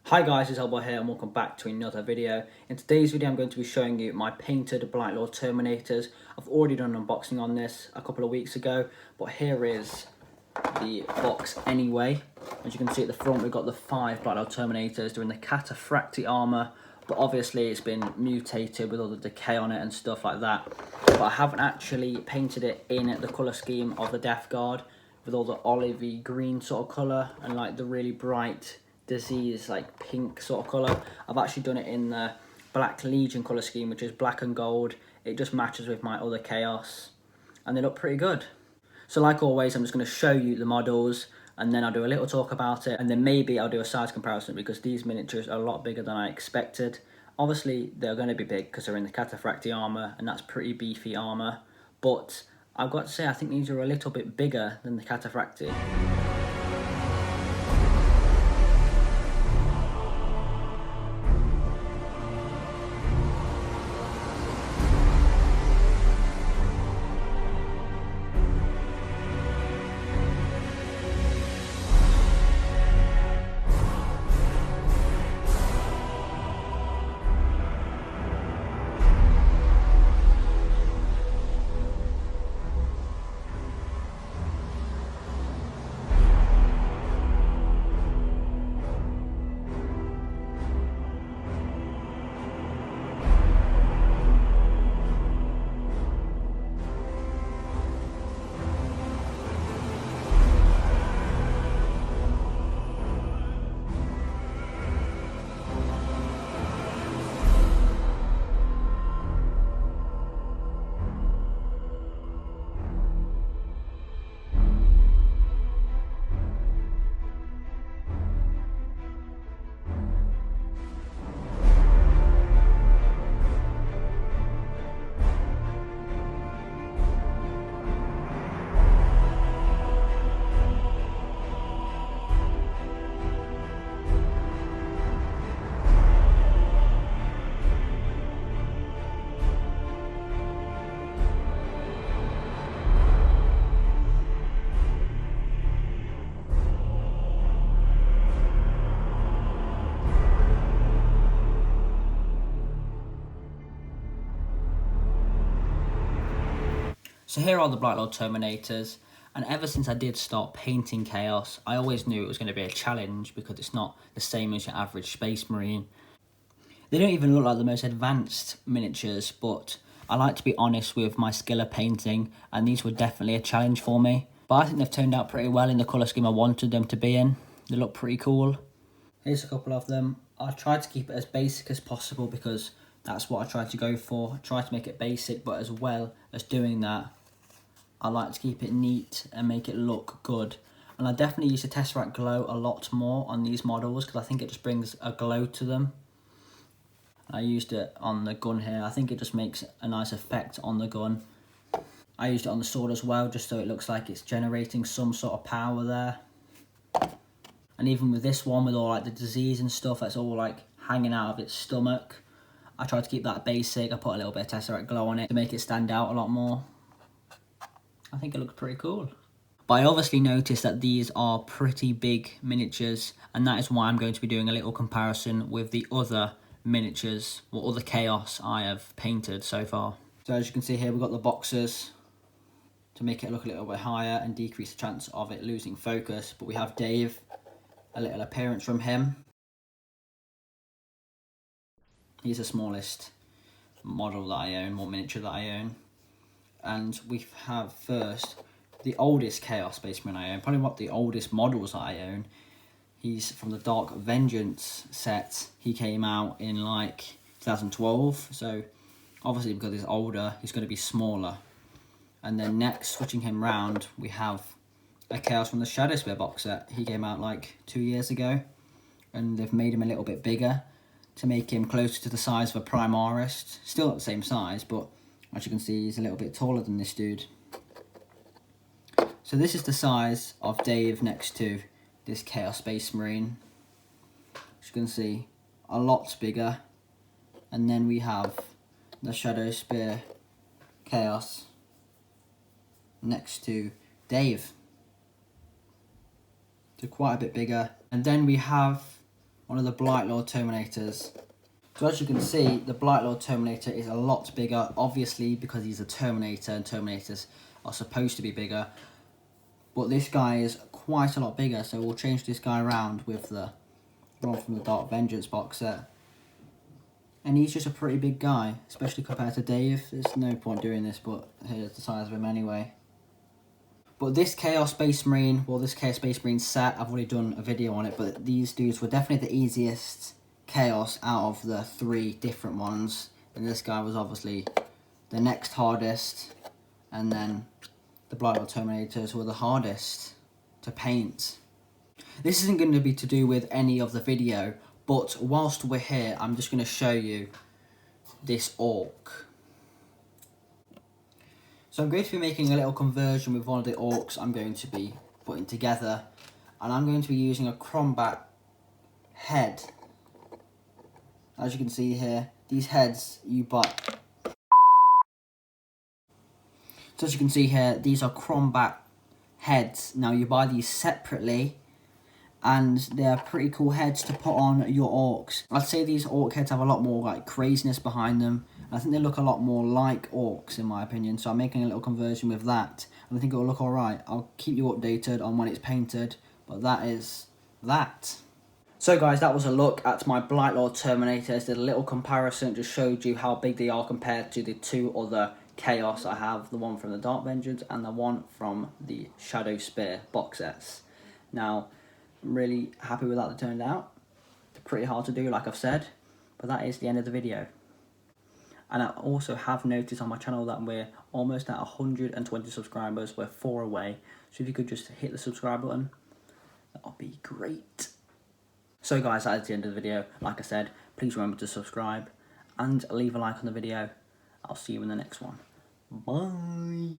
Hi guys, it's Elbow here and welcome back to another video. In today's video I'm going to be showing you my painted Blightlord Terminators. I've already done an unboxing on this a couple of weeks ago, but here is the box anyway. As you can see at the front we've got the 5 Blightlord Terminators doing the Cataphracti armour, but obviously it's been mutated with all the decay on it and stuff like that. But I haven't actually painted it in the colour scheme of the Death Guard with all the olivey green sort of colour and like the really bright disease like pink sort of colour. I've actually done it in the Black Legion colour scheme, which is black and gold. It just matches with my other chaos and they look pretty good. So like always, I'm just going to show you the models and then I'll do a little talk about it, and then maybe I'll do a size comparison because these miniatures are a lot bigger than I expected. Obviously they're going to be big because they're in the Cataphracti armour and that's pretty beefy armour, but I've got to say I think these are a little bit bigger than the Cataphracti. So here are the Blightlord Terminators, and ever since I did start painting Chaos, I always knew it was going to be a challenge because it's not the same as your average Space Marine. They don't even look like the most advanced miniatures, but I like to be honest with my skill of painting, and these were definitely a challenge for me. But I think they've turned out pretty well in the colour scheme I wanted them to be in. They look pretty cool. Here's a couple of them. I tried to keep it as basic as possible because that's what I tried to go for. I tried to make it basic, but as well as doing that, I like to keep it neat and make it look good. And I definitely use the Tesseract Glow a lot more on these models because I think it just brings a glow to them. I used it on the gun here. I think it just makes a nice effect on the gun. I used it on the sword as well, just so it looks like it's generating some sort of power there. And even with this one, with all like the disease and stuff that's all like hanging out of its stomach, I tried to keep that basic. I put a little bit of Tesseract Glow on it to make it stand out a lot more. I think it looks pretty cool. But I obviously noticed that these are pretty big miniatures, and that is why I'm going to be doing a little comparison with the other miniatures, or other Chaos I have painted so far. So as you can see here, we've got the boxers to make it look a little bit higher and decrease the chance of it losing focus. But we have Dave, a little appearance from him. He's the smallest model that I own, or miniature that I own. And we have first the oldest Chaos Space Marine I own, probably one of the oldest models that I own. He's from the Dark Vengeance set. He came out in like 2012, so obviously because he's older, he's going to be smaller. And then next, switching him round, we have a Chaos from the Shadowspear box set. He came out like 2 years ago, and they've made him a little bit bigger to make him closer to the size of a Primarist. Still at the same size, but as you can see, he's a little bit taller than this dude. So this is the size of Dave next to this Chaos Space Marine. As you can see, a lot bigger. And then we have the Shadowspear Chaos next to Dave. So quite a bit bigger. And then we have one of the Blightlord Terminators. So as you can see, the Blightlord Terminator is a lot bigger, obviously because he's a Terminator and Terminators are supposed to be bigger. But this guy is quite a lot bigger, so we'll change this guy around with the one from the Dark Vengeance box set. And he's just a pretty big guy, especially compared to Dave. There's no point doing this, but here's the size of him anyway. But this Chaos Space Marine, well, this Chaos Space Marine set, I've already done a video on it, but these dudes were definitely the easiest Chaos out of the 3 different ones. And this guy was obviously the next hardest, and then the Blightlord Terminators were the hardest to paint. This isn't going to be to do with any of the video, but whilst we're here, I'm just going to show you this orc. So I'm going to be making a little conversion with one of the orcs I'm going to be putting together, and I'm going to be using a Crombat head. As you can see here, these heads you buy. So as you can see here, these are Crombat heads. Now you buy these separately, and they're pretty cool heads to put on your orcs. I'd say these orc heads have a lot more like craziness behind them. I think they look a lot more like orcs in my opinion, so I'm making a little conversion with that, and I think it'll look alright. I'll keep you updated on when it's painted, but that is that. So guys, that was a look at my Blightlord Terminators. Did a little comparison, just showed you how big they are compared to the 2 other Chaos I have, the one from the Dark Vengeance and the one from the Shadow Spear box sets. Now, I'm really happy with how they turned out. They're pretty hard to do, like I've said, but that is the end of the video. And I also have noticed on my channel that we're almost at 120 subscribers. We're 4 away. So if you could just hit the subscribe button, that would be great. So guys, that is the end of the video. Like I said, please remember to subscribe and leave a like on the video. I'll see you in the next one. Bye.